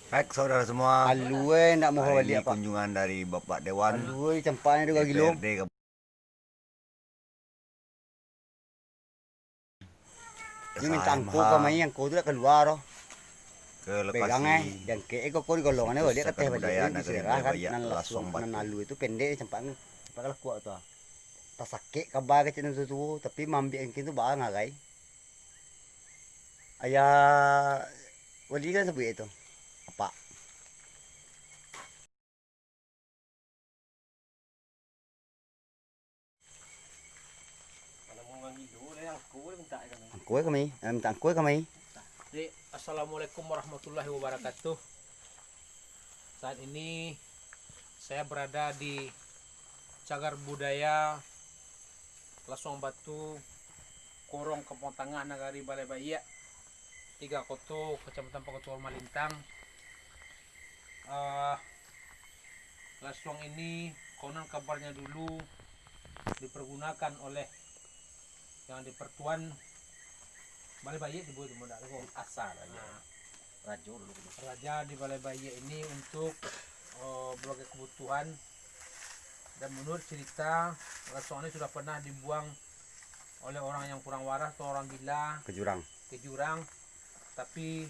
Baik saudara semua, Alue nak mau hari balik ini apa? kunjungan dari Bapak Dewan Alue campaknya juga gilo. DPRD Dia minta Kesahem angko kami yang kau tu dah keluar oh. ke Pegang lokasi dan ke kau di golongannya situs dia cagar katanya budaya balik di Nagari serah kan Balai nan Lasong nan Batu. alu itu pendek campaknya. Cepat kalau kuat tu. Tak sakit kabar ke channel tu tapi mambi yang itu bah ngagai. Ayah wali kan sebut itu. Apa? Kalau mau ngangi dulu ya aku minta kami. Angko kami, minta angko kami. Jadi assalamualaikum warahmatullahi wabarakatuh. Saat ini saya berada di Cagar Budaya Lasong Batu, Korong Kampung Tengah Nagari Balai Bayak, 3 Koto, Kecamatan Pakotor Malintang. Lasong ini konon kabarnya dulu dipergunakan oleh yang di Pertuan Balai Bayak dibuat di Modal Asal aja rajo dulu gitu. Raja di Balai Bayak ini untuk berbagai kebutuhan, dan menurut cerita Lasong ini sudah pernah dibuang oleh orang yang kurang waras atau orang gila Ke jurang. ke jurang, tapi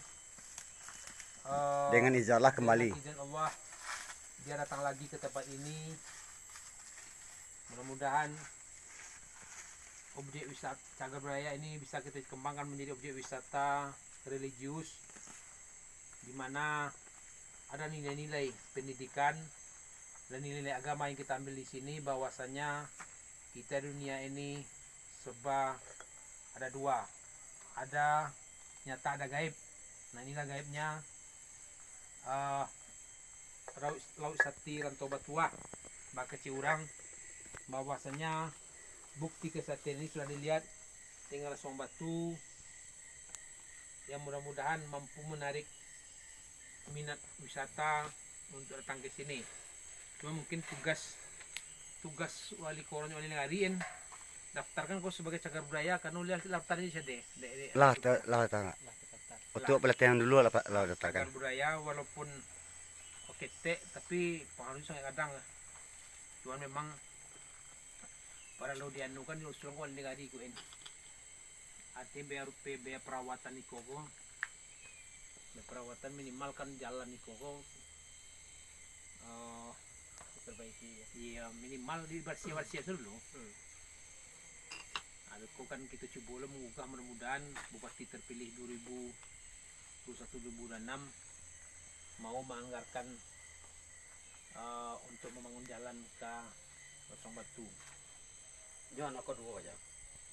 Dengan izin Allah kembali. dengan izin Allah dia datang lagi ke tempat ini. Mudah-mudahan objek wisata Cagar Budaya ini bisa kita kembangkan menjadi objek wisata religius, di mana ada nilai-nilai pendidikan dan nilai-nilai agama yang kita ambil di sini, bahwasanya kita dunia ini serba ada dua, ada nyata ada gaib. Nah inilah gaibnya laut sati rantau batua baka ciurang, bahwasanya bukti kesatian ini sudah dilihat dengan Lasong Batu, yang mudah-mudahan mampu menarik minat wisata untuk datang ke sini. Cuma mungkin tugas wali koron wali negariin daftarkan kau sebagai cagar budaya, karena lihat daftarnya saja deh. Lah tak. Untuk pelatihan dulu lah Cagar datangkan. budaya walaupun oke tapi pengaruhnya sangat kadang. Cuman memang para lo dianukan diusul ko negari ko ini. Ate biaya perawatan ni koko. Perawatan minimal kan jalan ni koko. Perbaiki. Iya minimal dibersih-bersih dulu. Ada kok kan kita coba mengugah, mudah-mudahan bupati terpilih 2021-2006 mau menganggarkan untuk membangun jalan ke Lasong Batu. Jangan aku dulu aja.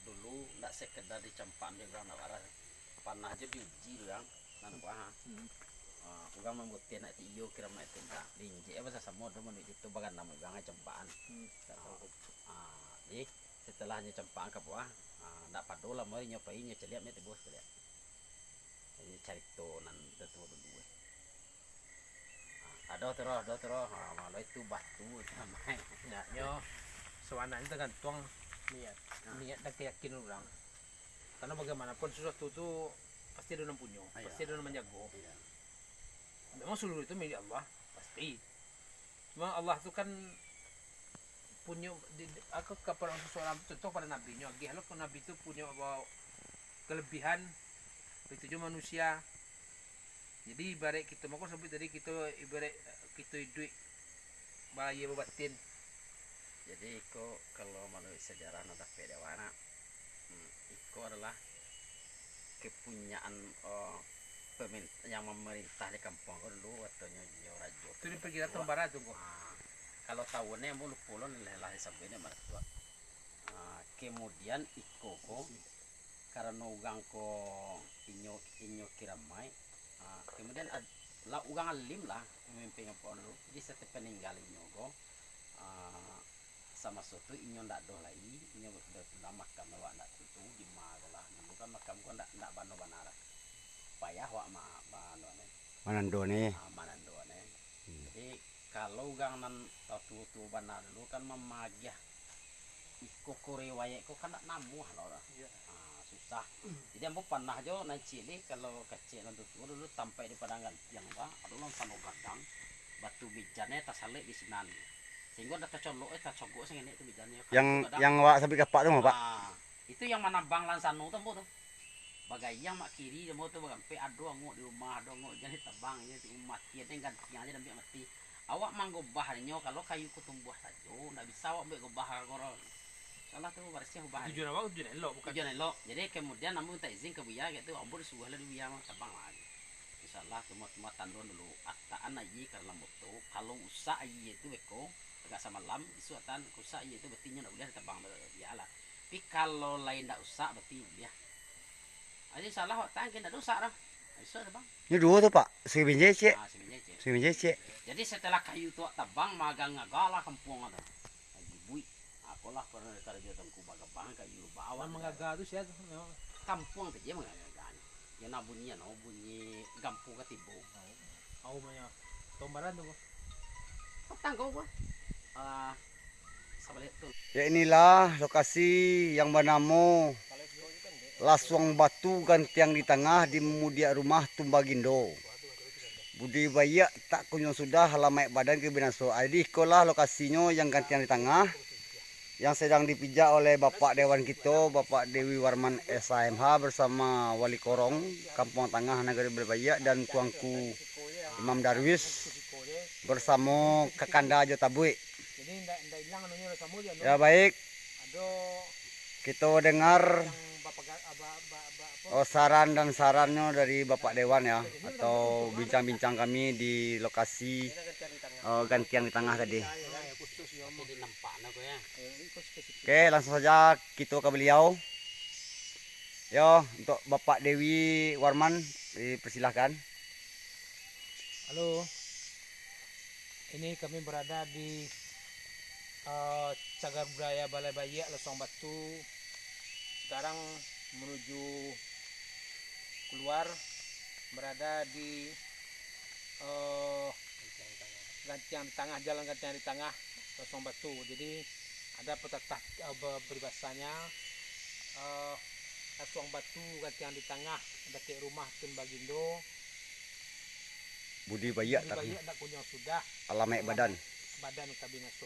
Dulu ndak sekedar dicampan dia bilang nak arah panah aja diuji bilang nan kuah. Ugang membuatnya nak iyo kira nak tenda. Linje apa sama tu menuju itu bagan nama bilang campaan. Di setelahnya campaan ke bawah. Ndak padola mau nyobainnya celiak mete bos celiak. Ini cari tu nan tentu dulu. Ada terus. Malah itu batu namanya. Nyo sewana itu tergantung niat dan keyakinan orang. Karena bagaimanapun sesuatu itu pasti ada yang punya, pasti ada yang menjaga. Memang seluruh itu milik Allah pasti. Memang Allah itu kan punya aku kepada seseorang contoh pada nabinya. Kalau nabi itu punya kelebihan begitu manusia. Jadi ibarat kita mau sebut tadi kita ibarat kita hidup bahaya batin. Jadi kalau menurut sejarah nada pedewana, itu adalah kepunyaan yang memerintah di kampung dulu atau nyonya rajo. Itu di perkiraan tembara tuh kok. Kalau tahunnya mulu pulon lelah sampai tua. Kemudian iko karena ugang ko inyo kiramai. Kemudian lah ugang alim lah memimpin apa dulu. Jadi setiap peninggal inyo ko. Sama suatu inyo ndak doh lagi inyo dah makam wa ndak tentu di lah dulu kan makam ko ndak bano banara payah wa bano ne Manando nih. manando ne. Jadi kalau gang nan tu banar dulu kan memagiah iko kore wayak ko kan ndak namuh lah orang. susah. Jadi ambo pernah jo naik cili kalau kecil nanti dulu sampai di padang gantiang ba, ada orang sano gadang, batu bijannya tak salik di sinan. Sehingga ada tercolok tak cogok sing ini itu bijannya. Yang wak sampai kapak tuh Pak. Itu yang manabang lan sano tuh tuh. Bagai yang mak kiri mau tuh sampai ado ngok di rumah, ado ngok jadi tebang ini di mati ada gantiang aja sampai mati. Awak manggobahnya kalau kayu kutumbuh saja, ndak bisa awak gobah korol. Salah tuh barisnya ubah. Tujuan apa? Tujuan elok bukan. Tujuan elok. Jadi kemudian namun minta izin ke buya gitu, ambo disuruh lah buya mah tebang lagi. Insyaallah cuma tandon dulu. Ataan ayi karena moto. Kalau usah ayi itu beko agak sama malam isuatan usah ayi itu betinya ndak boleh tebang ya lah. Tapi kalau lain ndak usah beti ya. Aja salah wak tangkin ndak usah dah. Iso tebang. Ini dua tuh Pak, sebinje cek. Sebenarnya. Sebinje cek. Jadi setelah kayu tua tebang magang ngagalah kampung ada. Lagi bui. Apalah pernah kerja tengku bagabang kayu bawa. Orang mengaga itu siapa? Memang Kampung tu dia mengagang. Ya na bunyi gampung katibo. aku punya tombaran tuh. Petang kau gua. Sabalik tu. Ya inilah lokasi yang bernama Laswang Batu Gantiang di tengah di Mudia Rumah Tumbagindo. Budi Bayak tak kunjung sudah halaman badan ke Binaso. Jadi ikolah lokasinya yang gantian di tengah yang sedang dipijak oleh Bapak Dewan kita, Bapak Dewi Warman SHMH bersama Wali Korong Kampung Tengah Negeri Bayak dan tuanku Imam Darwis bersama Kakanda Jotabui. Jadi ndak hilang anunya rasa mulia. Ya baik, Ada kita dengar yang bapak saran dan sarannya dari Bapak Dewan ya, atau bincang-bincang kami di lokasi gantian di tengah tadi. khusus ya. Jadi nampak nak ya. Itu spesifik. Oke, langsung saja kita ke beliau. Yo, untuk Bapak Dewi Warman dipersilahkan. Halo. Ini kami berada di Cagar Budaya Balai Bayak Laswang Batu. Sekarang menuju keluar, berada di gantian di tengah, jalan gantian di tengah Laswang Batu. Jadi ada petatah peribahasanya Laswang Batu gantian di tengah, dekat rumah Tumbagindo. Budi Bayak Budi Bayak tak kunjung sudah alamat badan. badan Kabinaso.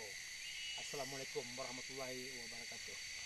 Assalamualaikum warahmatullahi wabarakatuh.